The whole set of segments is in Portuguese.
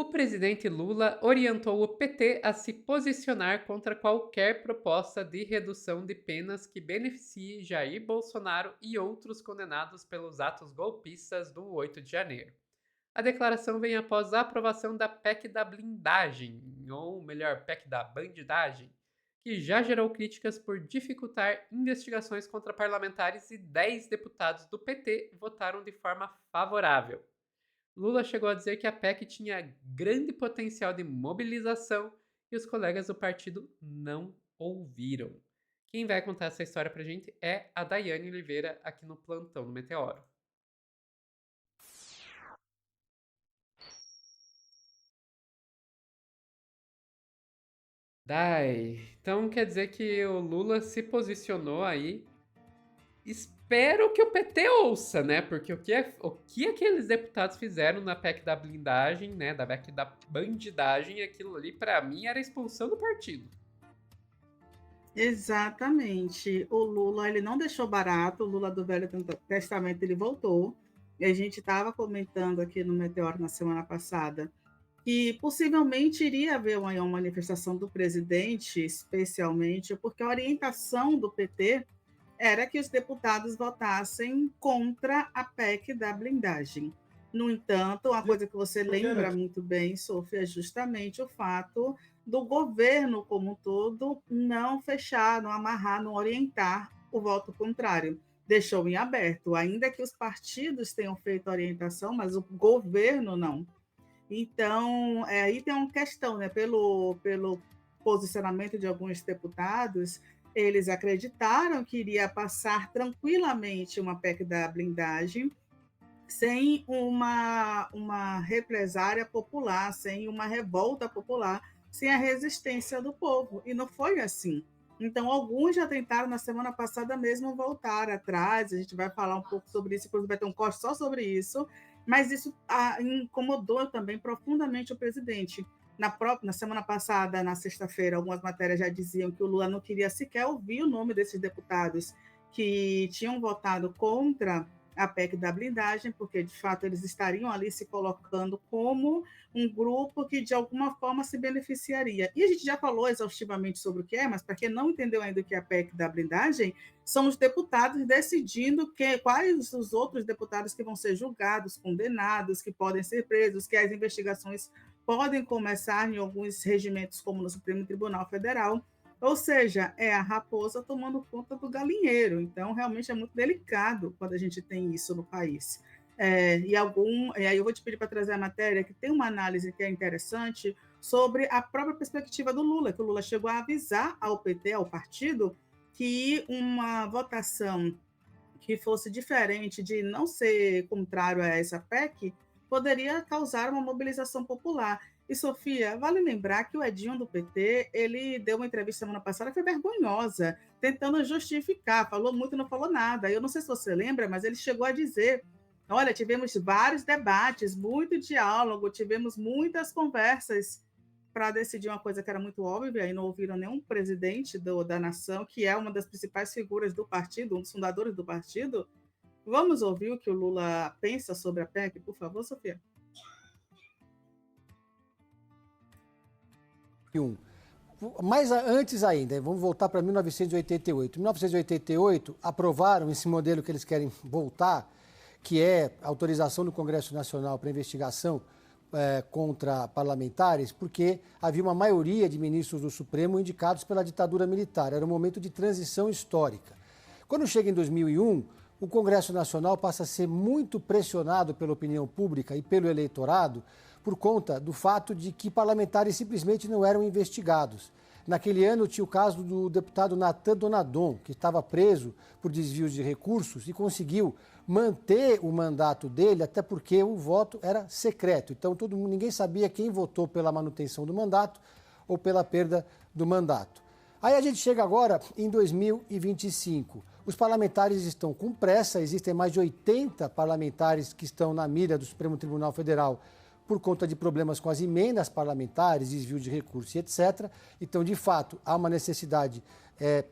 O presidente Lula orientou o PT a se posicionar contra qualquer proposta de redução de penas que beneficie Jair Bolsonaro e outros condenados pelos atos golpistas do 8 de janeiro. A declaração vem após a aprovação da PEC da blindagem, ou melhor, PEC da bandidagem, que já gerou críticas por dificultar investigações contra parlamentares e 10 deputados do PT votaram de forma favorável. Lula chegou a dizer que a PEC tinha grande potencial de mobilização e os colegas do partido não ouviram. Quem vai contar essa história pra gente é a Daiane Oliveira aqui no Plantão do Meteoro. Dai, então quer dizer que o Lula se posicionou aí. Espero que o PT ouça, né? Porque o que aqueles deputados fizeram na PEC da blindagem, né? Da PEC da bandidagem, aquilo ali pra mim era expulsão do partido. Exatamente. O Lula, ele não deixou barato, o Lula do Velho Testamento, ele voltou. E a gente estava comentando aqui no Meteoro na semana passada que possivelmente iria haver uma manifestação do presidente, especialmente, porque a orientação do PT era que os deputados votassem contra a PEC da blindagem. No entanto, uma coisa que você lembra muito bem, Sofia, é justamente o fato do governo como um todo não fechar, não amarrar, não orientar o voto contrário. Deixou em aberto, ainda que os partidos tenham feito a orientação, mas o governo não. Então, aí tem uma questão, né? Pelo posicionamento de alguns deputados, eles acreditaram que iria passar tranquilamente uma PEC da blindagem, sem uma represária popular, sem uma revolta popular, sem a resistência do povo. E não foi assim. Então, alguns já tentaram, na semana passada mesmo, voltar atrás. A gente vai falar um pouco sobre isso, inclusive vai ter um corte só sobre isso. Mas isso incomodou também profundamente o presidente. Na semana passada, na sexta-feira, algumas matérias já diziam que o Lula não queria sequer ouvir o nome desses deputados que tinham votado contra a PEC da blindagem, porque de fato eles estariam ali se colocando como um grupo que de alguma forma se beneficiaria. E a gente já falou exaustivamente sobre o que é, mas para quem não entendeu ainda o que é a PEC da blindagem, são os deputados decidindo quais os outros deputados que vão ser julgados, condenados, que podem ser presos, que as investigações podem começar em alguns regimentos, como no Supremo Tribunal Federal. Ou seja, é a raposa tomando conta do galinheiro. Então, realmente é muito delicado quando a gente tem isso no país. E aí eu vou te pedir para trazer a matéria, que tem uma análise que é interessante sobre a própria perspectiva do Lula, que o Lula chegou a avisar ao PT, ao partido, que uma votação que fosse diferente, de não ser contrário a essa PEC, poderia causar uma mobilização popular. E, Sofia, vale lembrar que o Edinho do PT, ele deu uma entrevista semana passada que foi vergonhosa, tentando justificar, falou muito e não falou nada. Eu não sei se você lembra, mas ele chegou a dizer, olha, tivemos vários debates, muito diálogo, tivemos muitas conversas para decidir uma coisa que era muito óbvia, e não ouviram nenhum presidente da nação, que é uma das principais figuras do partido, um dos fundadores do partido. Vamos ouvir o que o Lula pensa sobre a PEC, por favor, Sofia? Mas antes ainda, vamos voltar para 1988. Em 1988, aprovaram esse modelo que eles querem voltar, que é a autorização do Congresso Nacional para investigação contra parlamentares, porque havia uma maioria de ministros do Supremo indicados pela ditadura militar. Era um momento de transição histórica. Quando chega em 2001, o Congresso Nacional passa a ser muito pressionado pela opinião pública e pelo eleitorado por conta do fato de que parlamentares simplesmente não eram investigados. Naquele ano tinha o caso do deputado Natan Donadon, que estava preso por desvios de recursos e conseguiu manter o mandato dele, até porque o voto era secreto. Então ninguém sabia quem votou pela manutenção do mandato ou pela perda do mandato. Aí a gente chega agora em 2025. Os parlamentares estão com pressa, existem mais de 80 parlamentares que estão na mira do Supremo Tribunal Federal por conta de problemas com as emendas parlamentares, desvio de recursos e etc. Então, de fato, há uma necessidade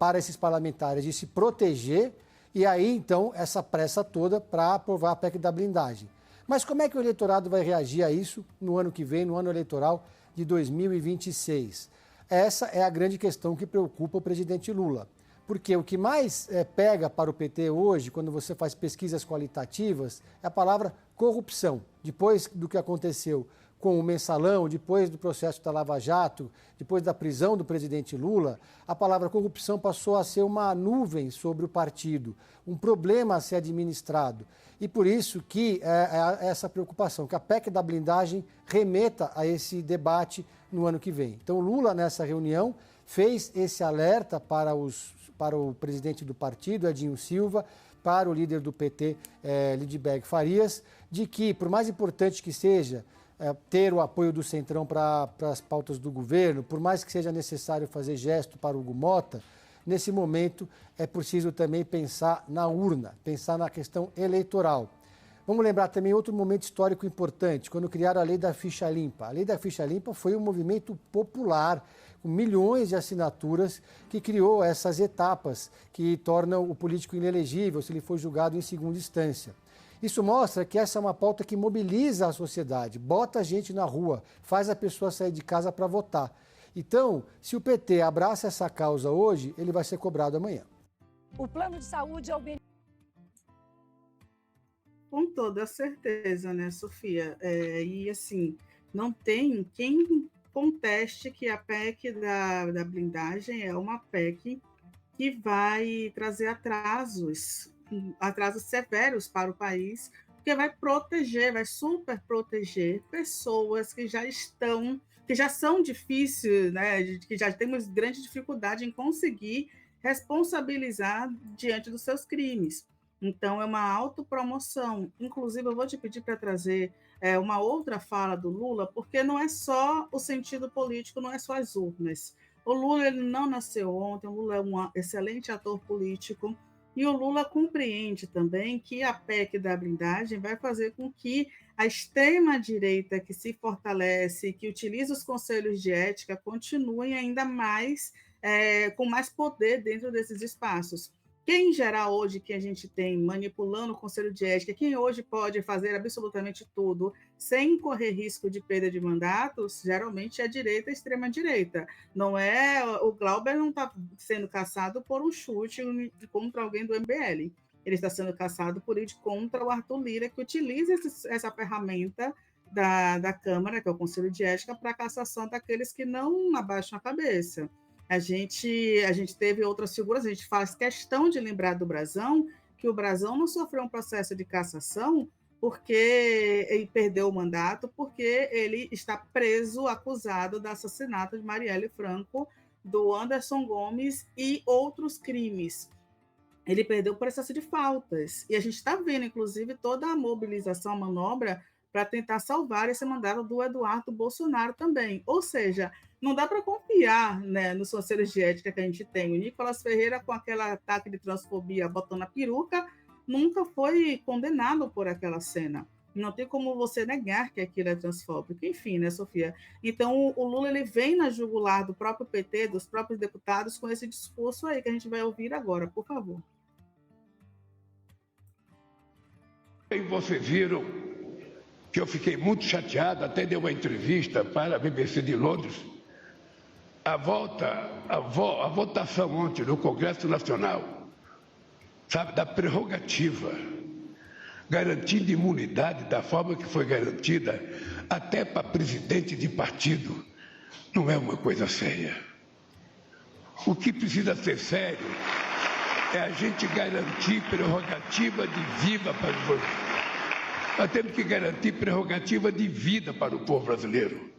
para esses parlamentares de se proteger e aí, então, essa pressa toda para aprovar a PEC da blindagem. Mas como é que o eleitorado vai reagir a isso no ano que vem, no ano eleitoral de 2026? Essa é a grande questão que preocupa o presidente Lula. Porque o que mais pega para o PT hoje, quando você faz pesquisas qualitativas, é a palavra corrupção. Depois do que aconteceu com o Mensalão, depois do processo da Lava Jato, depois da prisão do presidente Lula, a palavra corrupção passou a ser uma nuvem sobre o partido, um problema a ser administrado. E por isso que é essa preocupação, que a PEC da blindagem remeta a esse debate no ano que vem. Então, Lula, nessa reunião, fez esse alerta para o presidente do partido, Edinho Silva, para o líder do PT, Lidberg Farias, de que, por mais importante que seja ter o apoio do Centrão para as pautas do governo, por mais que seja necessário fazer gesto para o Hugo Mota, nesse momento é preciso também pensar na urna, pensar na questão eleitoral. Vamos lembrar também outro momento histórico importante, quando criaram a Lei da Ficha Limpa. A Lei da Ficha Limpa foi um movimento popular, com milhões de assinaturas, que criou essas etapas que tornam o político inelegível se ele for julgado em segunda instância. Isso mostra que essa é uma pauta que mobiliza a sociedade, bota a gente na rua, faz a pessoa sair de casa para votar. Então, se o PT abraça essa causa hoje, ele vai ser cobrado amanhã. O plano de saúde é o benefício. Com toda certeza, né, Sofia? E assim, não tem quem conteste que a PEC da blindagem é uma PEC que vai trazer atrasos severos para o país, porque vai proteger, vai super proteger pessoas que já são difíceis, né, que já temos grande dificuldade em conseguir responsabilizar diante dos seus crimes. Então, é uma autopromoção. Inclusive, eu vou te pedir para trazer uma outra fala do Lula, porque não é só o sentido político, não é só as urnas. O Lula ele não nasceu ontem, o Lula é um excelente ator político, e o Lula compreende também que a PEC da blindagem vai fazer com que a extrema-direita que se fortalece, que utiliza os conselhos de ética, continuem ainda mais, com mais poder dentro desses espaços. Quem geral hoje que a gente tem manipulando o Conselho de Ética, quem hoje pode fazer absolutamente tudo sem correr risco de perda de mandatos, geralmente é a direita e a extrema-direita. Não é, o Glauber não está sendo caçado por um chute contra alguém do MBL. Ele está sendo caçado por ir contra o Arthur Lira, que utiliza essa ferramenta da Câmara, que é o Conselho de Ética, para a cassação daqueles que não abaixam a cabeça. A gente teve outras figuras, a gente faz questão de lembrar do Brazão, que o Brazão não sofreu um processo de cassação porque ele perdeu o mandato, porque ele está preso, acusado do assassinato de Marielle Franco, do Anderson Gomes e outros crimes. Ele perdeu o processo de faltas. E a gente está vendo, inclusive, toda a mobilização, a manobra para tentar salvar esse mandato do Eduardo Bolsonaro também. Ou seja, não dá para confiar, né, nos conselhos de ética que a gente tem. O Nicolas Ferreira, com aquele ataque de transfobia botando a peruca, nunca foi condenado por aquela cena. Não tem como você negar que aquilo é transfóbico. Enfim, né, Sofia? Então, o Lula ele vem na jugular do próprio PT, dos próprios deputados, com esse discurso aí que a gente vai ouvir agora, por favor. E vocês viram que eu fiquei muito chateado, até dei uma entrevista para a BBC de Londres. A votação ontem no Congresso Nacional, sabe, da prerrogativa, garantindo imunidade da forma que foi garantida, até para presidente de partido, não é uma coisa séria. O que precisa ser sério é a gente garantir prerrogativa de vida para os outros. Nós temos que garantir prerrogativa de vida para o povo brasileiro,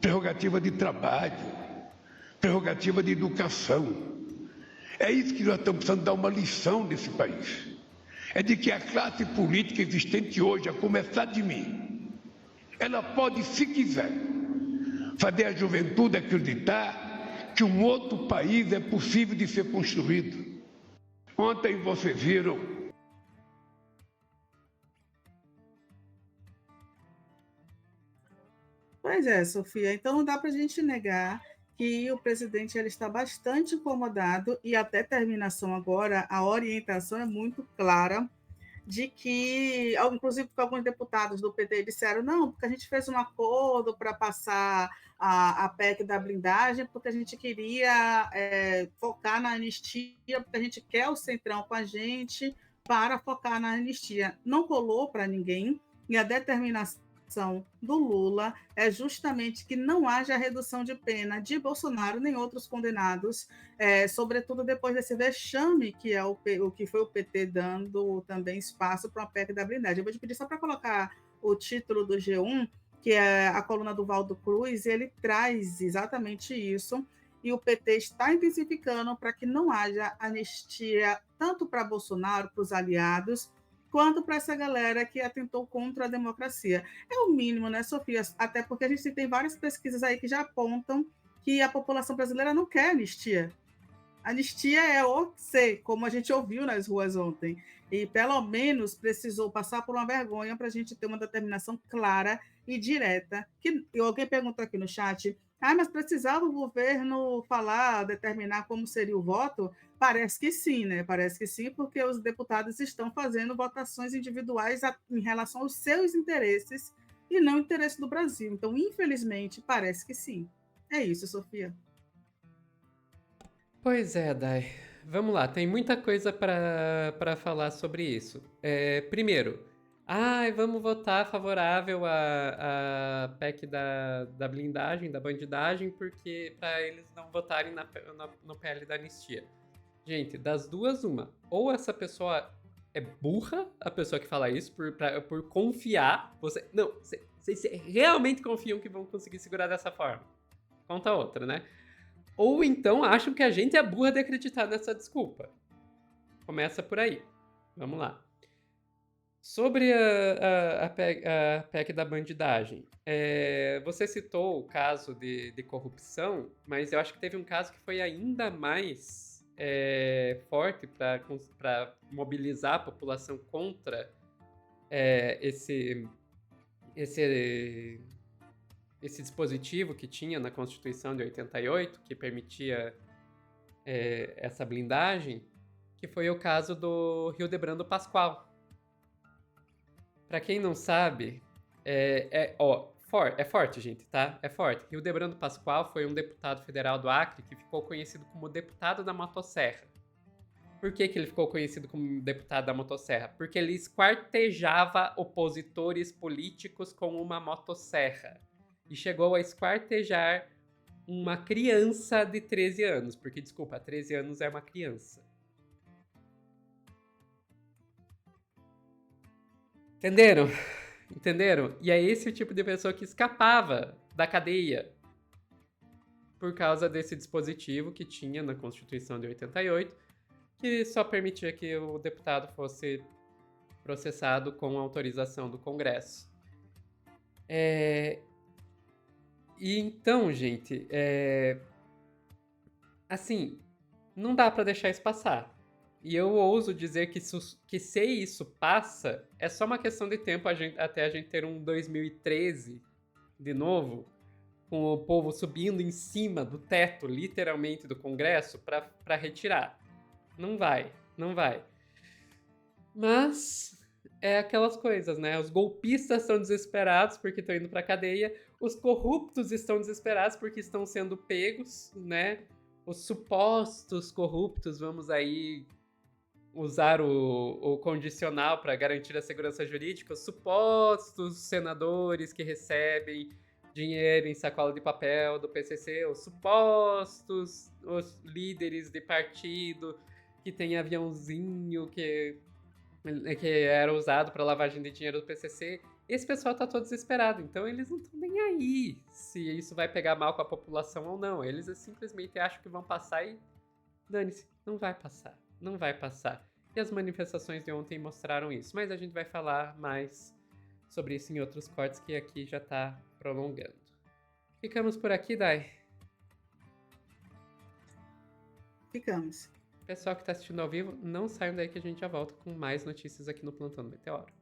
prerrogativa de trabalho, prerrogativa de educação. É isso que nós estamos precisando dar uma lição nesse país. É de que a classe política existente hoje, a começar de mim, ela pode, se quiser, fazer a juventude acreditar que um outro país é possível de ser construído. Ontem vocês viram Pois é, Sofia. Então não dá para a gente negar que o presidente ele está bastante incomodado e até terminação agora a orientação é muito clara. de que, inclusive alguns deputados do PT disseram, não, porque a gente fez um acordo para passar a PEC da blindagem, porque a gente queria focar na anistia, porque a gente quer o Centrão com a gente para focar na anistia. Não colou para ninguém, e a determinação do Lula é justamente que não haja redução de pena de Bolsonaro nem outros condenados, sobretudo depois desse vexame que é o que foi o PT dando também espaço para uma PEC da blindagem. Eu vou te pedir só para colocar o título do G1, que é a coluna do Valdo Cruz, e ele traz exatamente isso, e o PT está intensificando para que não haja anistia tanto para Bolsonaro, para os aliados, quanto para essa galera que atentou contra a democracia. É o mínimo, né, Sofia? Até porque a gente tem várias pesquisas aí que já apontam que a população brasileira não quer anistia. Anistia é o C, como a gente ouviu nas ruas ontem. E, pelo menos, precisou passar por uma vergonha para a gente ter uma determinação clara e direta. Alguém perguntou aqui no chat, mas precisava o governo falar, determinar como seria o voto? Parece que sim, né? Parece que sim, porque os deputados estão fazendo votações individuais em relação aos seus interesses e não o interesse do Brasil. Então, infelizmente, parece que sim. É isso, Sofia. Pois é, Dai. Vamos lá, tem muita coisa para falar sobre isso. Primeiro, vamos votar favorável à PEC da blindagem, da bandidagem, porque para eles não votarem no PL da anistia. Gente, das duas, uma. Ou essa pessoa é burra, a pessoa que fala isso, por confiar. Vocês realmente confiam que vão conseguir segurar dessa forma? Conta outra, né? Ou então acham que a gente é burra de acreditar nessa desculpa. Começa por aí. Vamos lá. Sobre a PEC da bandidagem. Você citou o caso de corrupção, mas eu acho que teve um caso que foi ainda mais forte para mobilizar a população contra esse dispositivo que tinha na Constituição de 88, que permitia essa blindagem, que foi o caso do Hildebrando Pascoal. Para quem não sabe, é forte, gente, tá? É forte. Hildebrando Pascoal foi um deputado federal do Acre que ficou conhecido como deputado da motosserra. Por que ele ficou conhecido como deputado da motosserra? Porque ele esquartejava opositores políticos com uma motosserra. E chegou a esquartejar uma criança de 13 anos. Porque, desculpa, 13 anos é uma criança. Entenderam? Entenderam? E é esse o tipo de pessoa que escapava da cadeia por causa desse dispositivo que tinha na Constituição de 88, que só permitia que o deputado fosse processado com autorização do Congresso. E então, gente, assim, não dá pra deixar isso passar. E eu ouso dizer que se isso passa, é só uma questão de tempo até a gente ter um 2013 de novo, com o povo subindo em cima do teto, literalmente, do Congresso pra retirar. Não vai. Mas é aquelas coisas, né? Os golpistas estão desesperados porque estão indo pra cadeia, os corruptos estão desesperados porque estão sendo pegos, né? Os supostos corruptos, vamos aí usar o condicional para garantir a segurança jurídica, os supostos senadores que recebem dinheiro em sacola de papel do PCC, os líderes de partido que tem aviãozinho que era usado para lavagem de dinheiro do PCC. Esse pessoal tá todo desesperado, então eles não estão nem aí se isso vai pegar mal com a população ou não. Eles simplesmente acham que vão passar e dane-se, não vai passar. E as manifestações de ontem mostraram isso, mas a gente vai falar mais sobre isso em outros cortes que aqui já tá prolongando. Ficamos por aqui, Dai? Ficamos. Pessoal que tá assistindo ao vivo, não saiam daí que a gente já volta com mais notícias aqui no Plantão do Meteoro.